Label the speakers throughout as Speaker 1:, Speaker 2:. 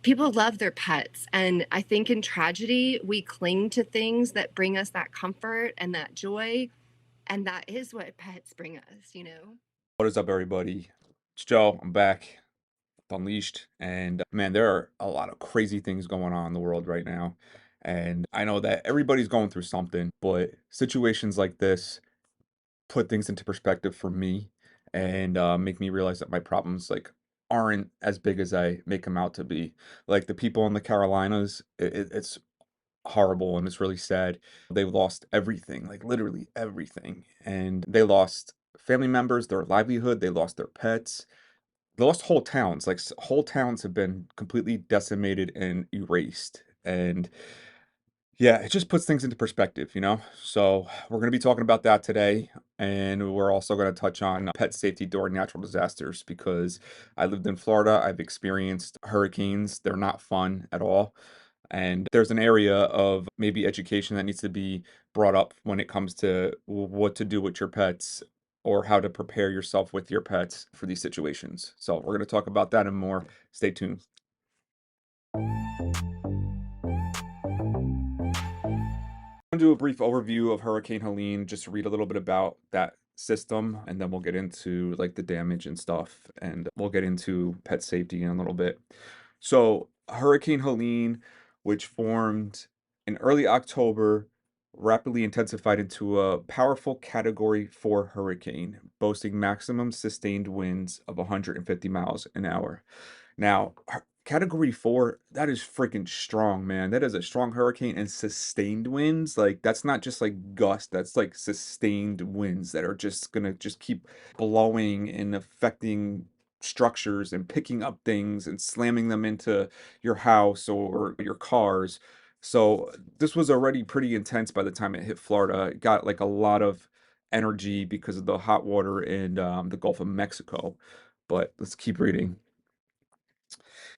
Speaker 1: People love their pets. And I think in tragedy, we cling to things that bring us that comfort and that joy. And that is what pets bring us, you know?
Speaker 2: What is up, everybody? It's Joe. I'm back with Unleashed. And man, there are a lot of crazy things going on in the world right now. And I know that everybody's going through something, but situations like this put things into perspective for me and make me realize that my problems aren't as big as I make them out to be. Like the people in the Carolinas, it's horrible and it's really sad. They lost everything, like literally everything. And they lost family members, their livelihood, they lost their pets. They lost whole towns. Whole towns have been completely decimated and erased. And yeah, it just puts things into perspective, you know? So, we're going to be talking about that today. And we're also going to touch on pet safety during natural disasters because I lived in Florida. I've experienced hurricanes. They're not fun at all. And there's an area of maybe education that needs to be brought up when it comes to what to do with your pets or how to prepare yourself with your pets for these situations. So, we're going to talk about that and more. Stay tuned. I'm gonna do a brief overview of Hurricane Helene, just to read a little bit about that system, and then we'll get into like the damage and stuff, and we'll get into pet safety in a little bit. So, Hurricane Helene, which formed in early October, rapidly intensified into a powerful Category 4 hurricane, boasting maximum sustained winds of 150 miles an hour. Now, Category 4, that is freaking strong, man. That is a strong hurricane and sustained winds. Like, that's not just like gust, that's like sustained winds that are just gonna just keep blowing and affecting structures and picking up things and slamming them into your house or your cars. So, this was already pretty intense by the time it hit Florida. It got like a lot of energy because of the hot water in the Gulf of Mexico. But let's keep reading.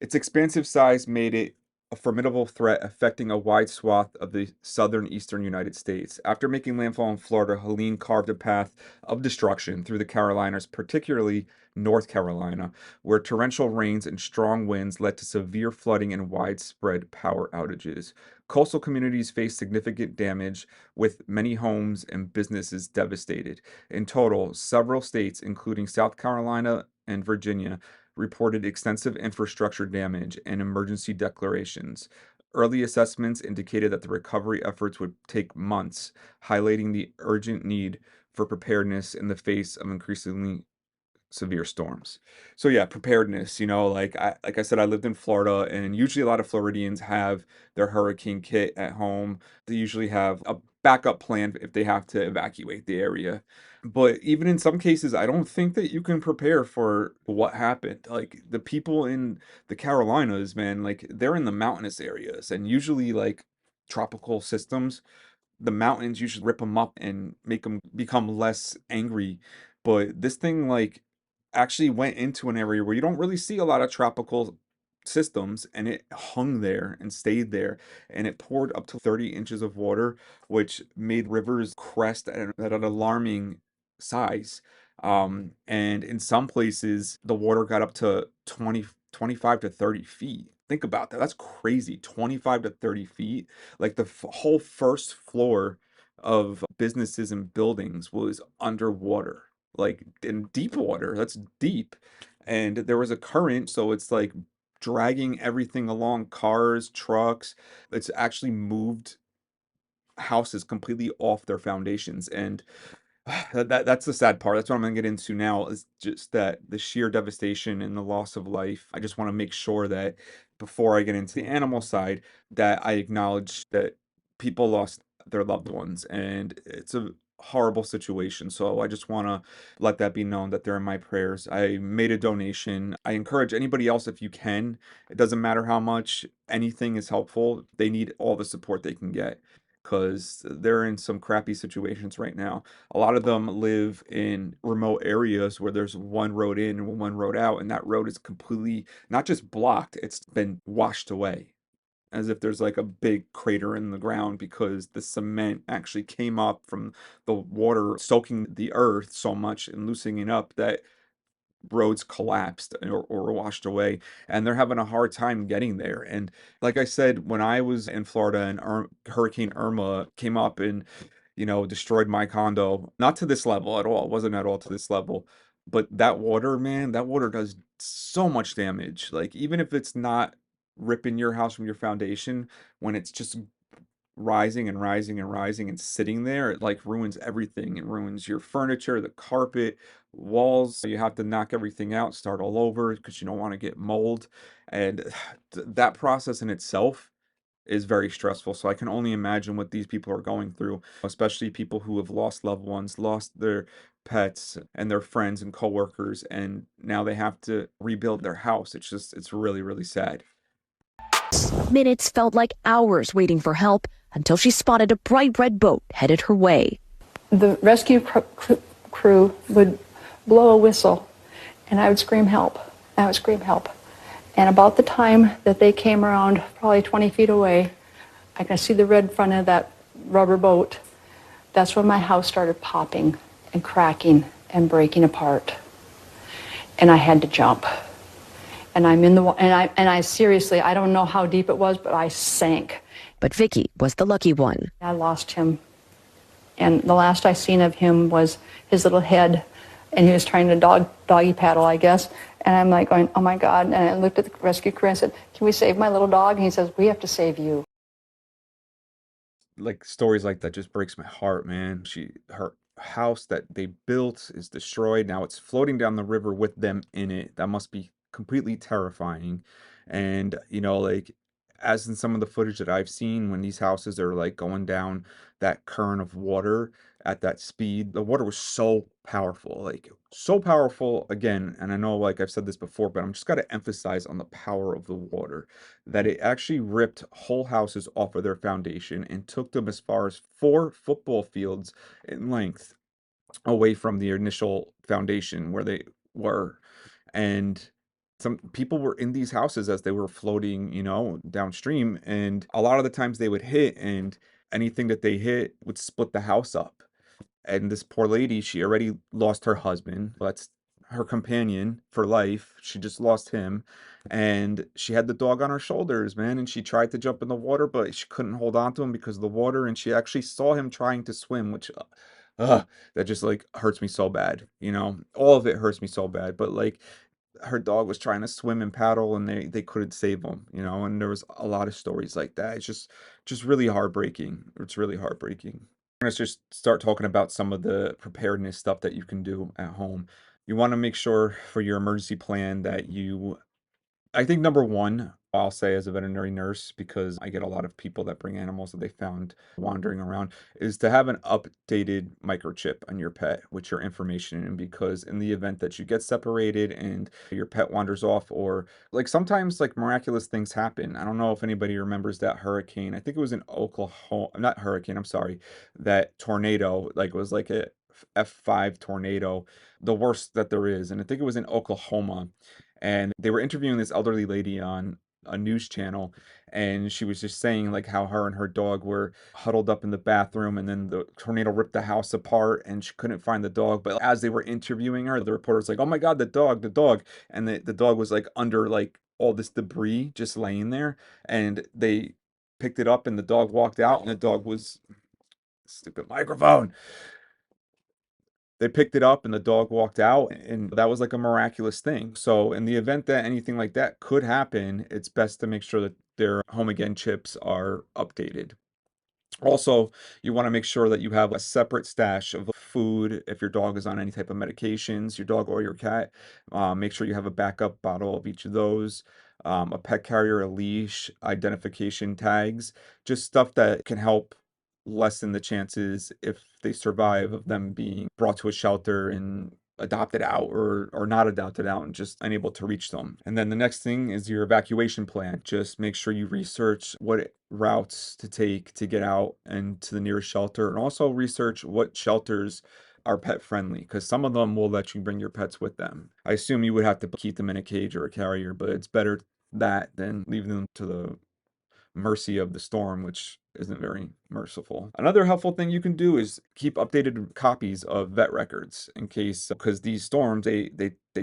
Speaker 2: Its expansive size made it a formidable threat affecting a wide swath of the southern eastern United States. After making landfall in Florida, Helene carved a path of destruction through the Carolinas, particularly North Carolina, where torrential rains and strong winds led to severe flooding and widespread power outages. Coastal communities faced significant damage, with many homes and businesses devastated. In total, several states, including South Carolina and Virginia, reported extensive infrastructure damage and emergency declarations. Early assessments indicated that the recovery efforts would take months, highlighting the urgent need for preparedness in the face of increasingly severe storms. So yeah, preparedness, like I said, I lived in Florida and usually a lot of Floridians have their hurricane kit at home. They usually have a backup plan if they have to evacuate the area. But even in some cases, I don't think that you can prepare for what happened. Like the people in the Carolinas, man, like they're in the mountainous areas and usually like tropical systems, the mountains, you should rip them up and make them become less angry. But this thing, like, actually went into an area where you don't really see a lot of tropical systems, and it hung there and stayed there, and it poured up to 30 inches of water, which made rivers crest at an alarming size. And in some places, the water got up to 25 to 30 feet. Think about that. That's crazy. 25 to 30 feet. Like the whole first floor of businesses and buildings was underwater, like in deep water. That's deep. And there was a current, so it's like dragging everything along, cars, trucks. It's actually moved houses completely off their foundations. And that's the sad part. That's what I'm gonna get into now is just that the sheer devastation and the loss of life. I just want to make sure that before I get into the animal side, that I acknowledge that people lost their loved ones, and it's a horrible situation. So I just want to let that be known that they're in my prayers. I made a donation. I encourage anybody else if you can. It doesn't matter how much, anything is helpful. They need all the support they can get because they're in some crappy situations right now. A lot of them live in remote areas where there's one road in and one road out, and that road is completely not just blocked, it's been washed away. As if there's like a big crater in the ground because the cement actually came up from the water soaking the earth so much and loosening up that roads collapsed or were washed away, and they're having a hard time getting there. And like I said, when I was in Florida and Hurricane Irma came up and, destroyed my condo, not to this level at all. It wasn't at all to this level. But that water, man, that water does so much damage. Like, even if it's not ripping your house from your foundation, when it's just rising and rising and rising and sitting there, it like ruins everything. It ruins your furniture, the carpet, walls. You have to knock everything out, start all over because you don't want to get mold. And that process in itself is very stressful. So I can only imagine what these people are going through, especially people who have lost loved ones, lost their pets and their friends and coworkers, and now they have to rebuild their house. It's really, really sad.
Speaker 3: Minutes felt like hours waiting for help until she spotted a bright red boat headed her way.
Speaker 4: The rescue crew would blow a whistle, and I would scream help. I would scream help. And about the time that they came around, probably 20 feet away, I could see the red front of that rubber boat. That's when my house started popping and cracking and breaking apart. And I had to jump. And I'm in the and I seriously, I don't know how deep it was, but I sank.
Speaker 3: But Vicky was the lucky one.
Speaker 4: I lost him. And the last I seen of him was his little head, and he was trying to doggy paddle, I guess. And I'm like going, oh my God. And I looked at the rescue crew and I said, can we save my little dog? And he says, we have to save you.
Speaker 2: Like, stories like that just breaks my heart, man. Her house that they built is destroyed. Now it's floating down the river with them in it. That must be completely terrifying. And, like, as in some of the footage that I've seen, when these houses are like going down that current of water at that speed, the water was so powerful, like so powerful again. And I know, like I've said this before, but I'm just got to emphasize on the power of the water, that it actually ripped whole houses off of their foundation and took them as far as 4 football fields in length away from the initial foundation where they were. And some people were in these houses as they were floating, downstream. And a lot of the times they would hit, and anything that they hit would split the house up. And this poor lady, she already lost her husband. That's her companion for life. She just lost him. And she had the dog on her shoulders, man. And she tried to jump in the water, but she couldn't hold on to him because of the water. And she actually saw him trying to swim, which, that just like hurts me so bad. All of it hurts me so bad. But like, her dog was trying to swim and paddle, and they couldn't save him, and there was a lot of stories like that. It's just really heartbreaking. It's really heartbreaking. Let's just start talking about some of the preparedness stuff that you can do at home. You want to make sure for your emergency plan that I think number one, I'll say as a veterinary nurse, because I get a lot of people that bring animals that they found wandering around, is to have an updated microchip on your pet with your information in. Because in the event that you get separated and your pet wanders off, or like sometimes like miraculous things happen. I don't know if anybody remembers that hurricane. I think it was in Oklahoma, not hurricane, I'm sorry, that tornado, like it was like a F5 tornado, the worst that there is. And I think it was in Oklahoma, and they were interviewing this elderly lady on a news channel, and she was just saying like how her and her dog were huddled up in the bathroom, and then the tornado ripped the house apart and she couldn't find the dog. But as they were interviewing her, the reporter was like, oh my God, the dog, and the dog was like under like all this debris just laying there. And they picked it up, and the dog walked out, and the dog was, stupid microphone, they picked it up and the dog walked out, and that was like a miraculous thing. So in the event that anything like that could happen, it's best to make sure that their home again chips are updated. Also, you want to make sure that you have a separate stash of food if your dog is on any type of medications, your dog or your cat. Make sure you have a backup bottle of each of those, a pet carrier, a leash, identification tags, just stuff that can help lessen the chances, if they survive, of them being brought to a shelter and adopted out, or not adopted out and just unable to reach them. And then the next thing is your evacuation plan. Just make sure you research what routes to take to get out and to the nearest shelter, and also research what shelters are pet friendly, because some of them will let you bring your pets with them. I assume you would have to keep them in a cage or a carrier, but it's better that than leaving them to the mercy of the storm, which isn't very merciful. Another helpful thing you can do is keep updated copies of vet records in case, because these storms, they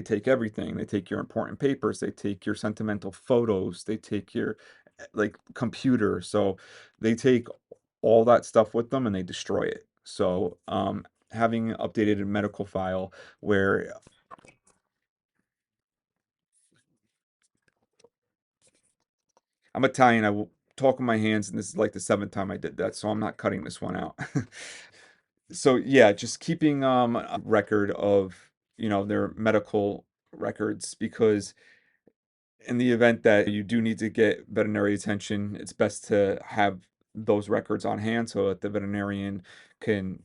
Speaker 2: take everything. They take your important papers, they take your sentimental photos, they take your like computer. So they take all that stuff with them and they destroy it. So having an updated medical file where I'm Italian, I will talk with my hands, and this is like the seventh time I did that, so I'm not cutting this one out. So yeah, just keeping a record of, their medical records, because in the event that you do need to get veterinary attention, it's best to have those records on hand so that the veterinarian can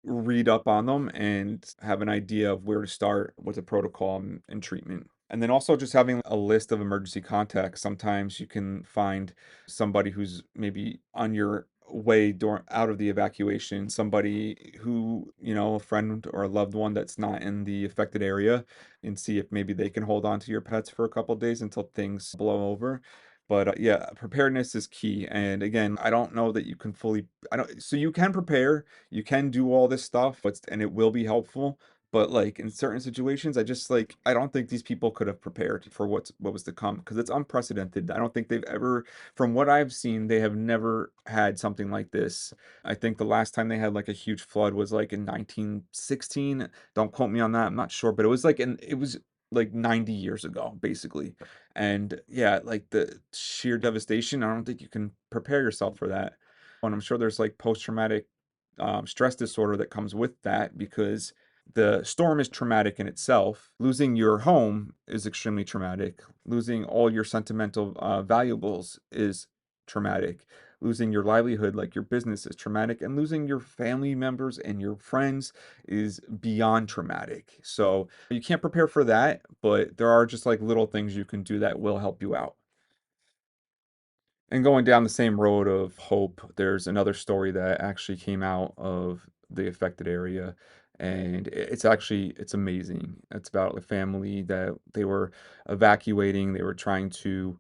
Speaker 2: read up on them and have an idea of where to start with the protocol and treatment. And then also just having a list of emergency contacts. Sometimes you can find somebody who's maybe on your way out of the evacuation, somebody who, a friend or a loved one that's not in the affected area, and see if maybe they can hold on to your pets for a couple days until things blow over. But yeah, preparedness is key. And again, I don't know that you can fully, I don't, so you can prepare, you can do all this stuff, and it will be helpful. But like in certain situations, I don't think these people could have prepared for what was to come, because it's unprecedented. I don't think they've ever, from what I've seen, they have never had something like this. I think the last time they had like a huge flood was like in 1916. Don't quote me on that. I'm not sure, but it was like 90 years ago, basically. And yeah, like the sheer devastation, I don't think you can prepare yourself for that. And I'm sure there's like post-traumatic stress disorder that comes with that, because the storm is traumatic in itself. Losing your home is extremely traumatic. Losing all your sentimental valuables is traumatic. Losing your livelihood, like your business, is traumatic. And losing your family members and your friends is beyond traumatic. So you can't prepare for that, but there are just like little things you can do that will help you out. And going down the same road of hope, there's another story that actually came out of the affected area, and it's amazing. It's about a family that they were evacuating. They were trying to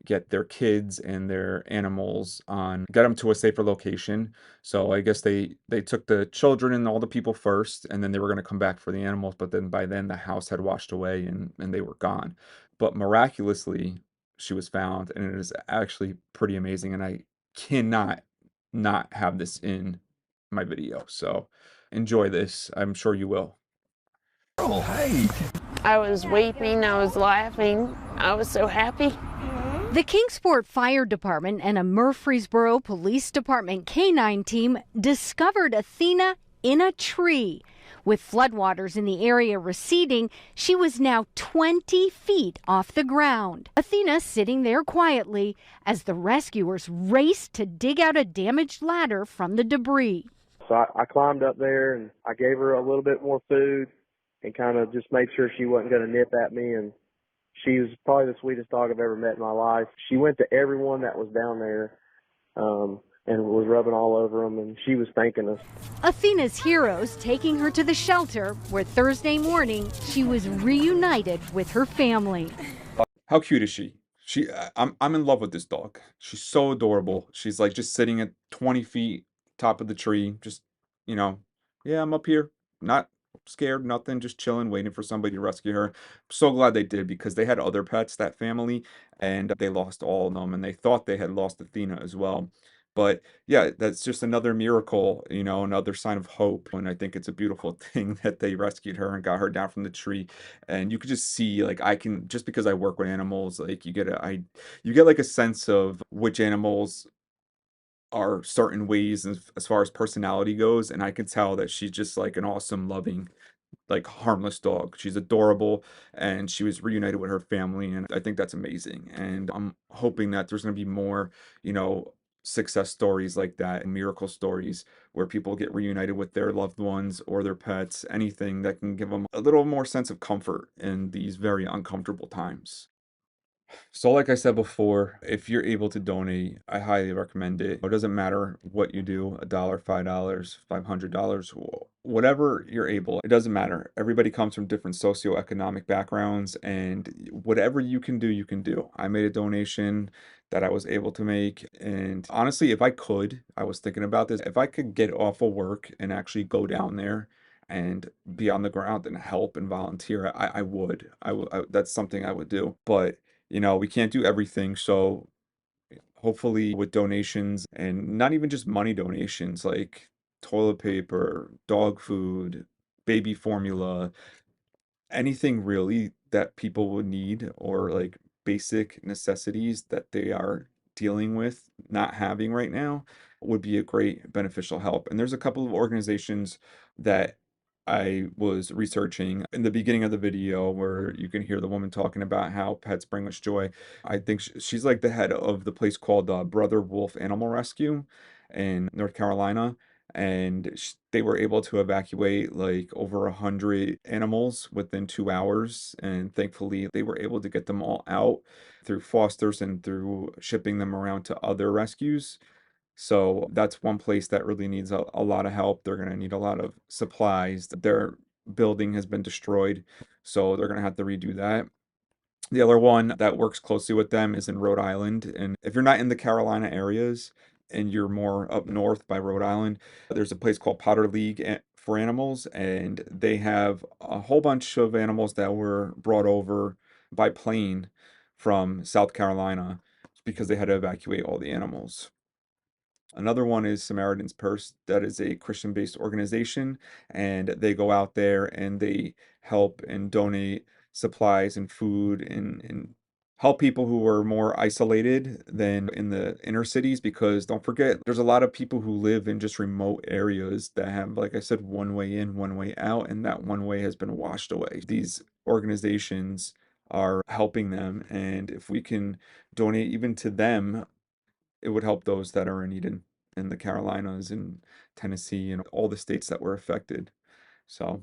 Speaker 2: get their kids and their animals get them to a safer location. So I guess they took the children and all the people first, and then they were going to come back for the animals, but then by then the house had washed away and they were gone. But miraculously, she was found, and it is actually pretty amazing, and I cannot not have this in my video. So enjoy this. I'm sure you will.
Speaker 5: Oh, hey.
Speaker 6: I was weeping, I was laughing, I was so happy.
Speaker 7: The Kingsport Fire Department and a Murfreesboro Police Department canine team discovered Athena in a tree. With floodwaters in the area receding, she was now 20 feet off the ground. Athena sitting there quietly as the rescuers raced to dig out a damaged ladder from the debris.
Speaker 8: So I climbed up there and I gave her a little bit more food and kind of just made sure she wasn't going to nip at me. And she was probably the sweetest dog I've ever met in my life. She went to everyone that was down there and was rubbing all over them, and she was thanking us.
Speaker 7: Athena's heroes taking her to the shelter where Thursday morning she was reunited with her family.
Speaker 2: How cute is she? I'm in love with this dog. She's so adorable. She's like just sitting at 20 feet top of the tree, just, yeah, I'm up here, not scared, nothing, just chilling, waiting for somebody to rescue her. So glad they did, because they had other pets, that family, and they lost all of them, and they thought they had lost Athena as well. But yeah, that's just another miracle, another sign of hope. And I think it's a beautiful thing that they rescued her and got her down from the tree. And you could just see, like, I can, just because I work with animals, like you get like a sense of which animals are certain ways as far as personality goes. And I can tell that she's just like an awesome, loving, like harmless dog. She's adorable, and she was reunited with her family, and I think that's amazing. And I'm hoping that there's going to be more, success stories like that, and miracle stories where people get reunited with their loved ones or their pets, anything that can give them a little more sense of comfort in these very uncomfortable times. So like I said before, if you're able to donate, I highly recommend it. It doesn't matter what you do, a dollar, $5, $500, whatever you're able. It doesn't matter. Everybody comes from different socioeconomic backgrounds, and whatever you can do, you can do. I made a donation that I was able to make, and honestly, if I could, I was thinking about this, if I could get off of work and actually go down there and be on the ground and help and volunteer, I would. That's something I would do. But we can't do everything. So hopefully with donations, and not even just money donations, like toilet paper, dog food, baby formula, anything really that people would need, or like basic necessities that they are dealing with not having right now, would be a great beneficial help. And there's a couple of organizations that I was researching in the beginning of the video where you can hear the woman talking about how pets bring us joy. I think she's like the head of the place called Brother Wolf Animal Rescue in North Carolina, and they were able to evacuate like over 100 animals within 2 hours, and thankfully they were able to get them all out through fosters and through shipping them around to other rescues. So that's one place that really needs a lot of help. They're going to need a lot of supplies. Their building has been destroyed, so they're going to have to redo that. The other one that works closely with them is in Rhode Island. And if you're not in the Carolina areas and you're more up north by Rhode Island, there's a place called Potter League for Animals, and they have a whole bunch of animals that were brought over by plane from South Carolina because they had to evacuate all the animals. Another one is Samaritan's Purse. That is a Christian-based organization, and they go out there and they help and donate supplies and food, and help people who are more isolated than in the inner cities, because don't forget, there's a lot of people who live in just remote areas that have, like I said, one way in, one way out, and that one way has been washed away. These organizations are helping them, and if we can donate even to them, it would help those that are in need in the Carolinas and Tennessee and all the states that were affected. So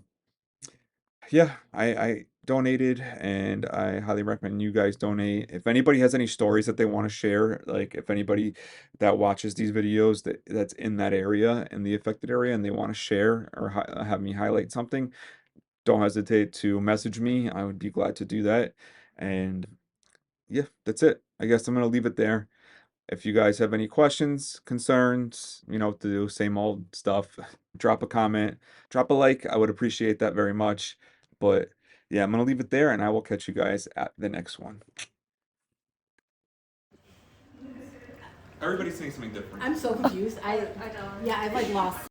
Speaker 2: yeah, I donated, and I highly recommend you guys donate. If anybody has any stories that they want to share, like if anybody that watches these videos that's in that area, in the affected area, and they want to share or have me highlight something, don't hesitate to message me. I would be glad to do that. And yeah, that's it. I guess I'm gonna leave it there. If you guys have any questions, concerns, to do same old stuff, drop a comment, drop a like. I would appreciate that very much. But yeah, I'm going to leave it there, and I will catch you guys at the next one. Everybody's saying something different.
Speaker 9: I'm so confused. I don't. Yeah, I like lost.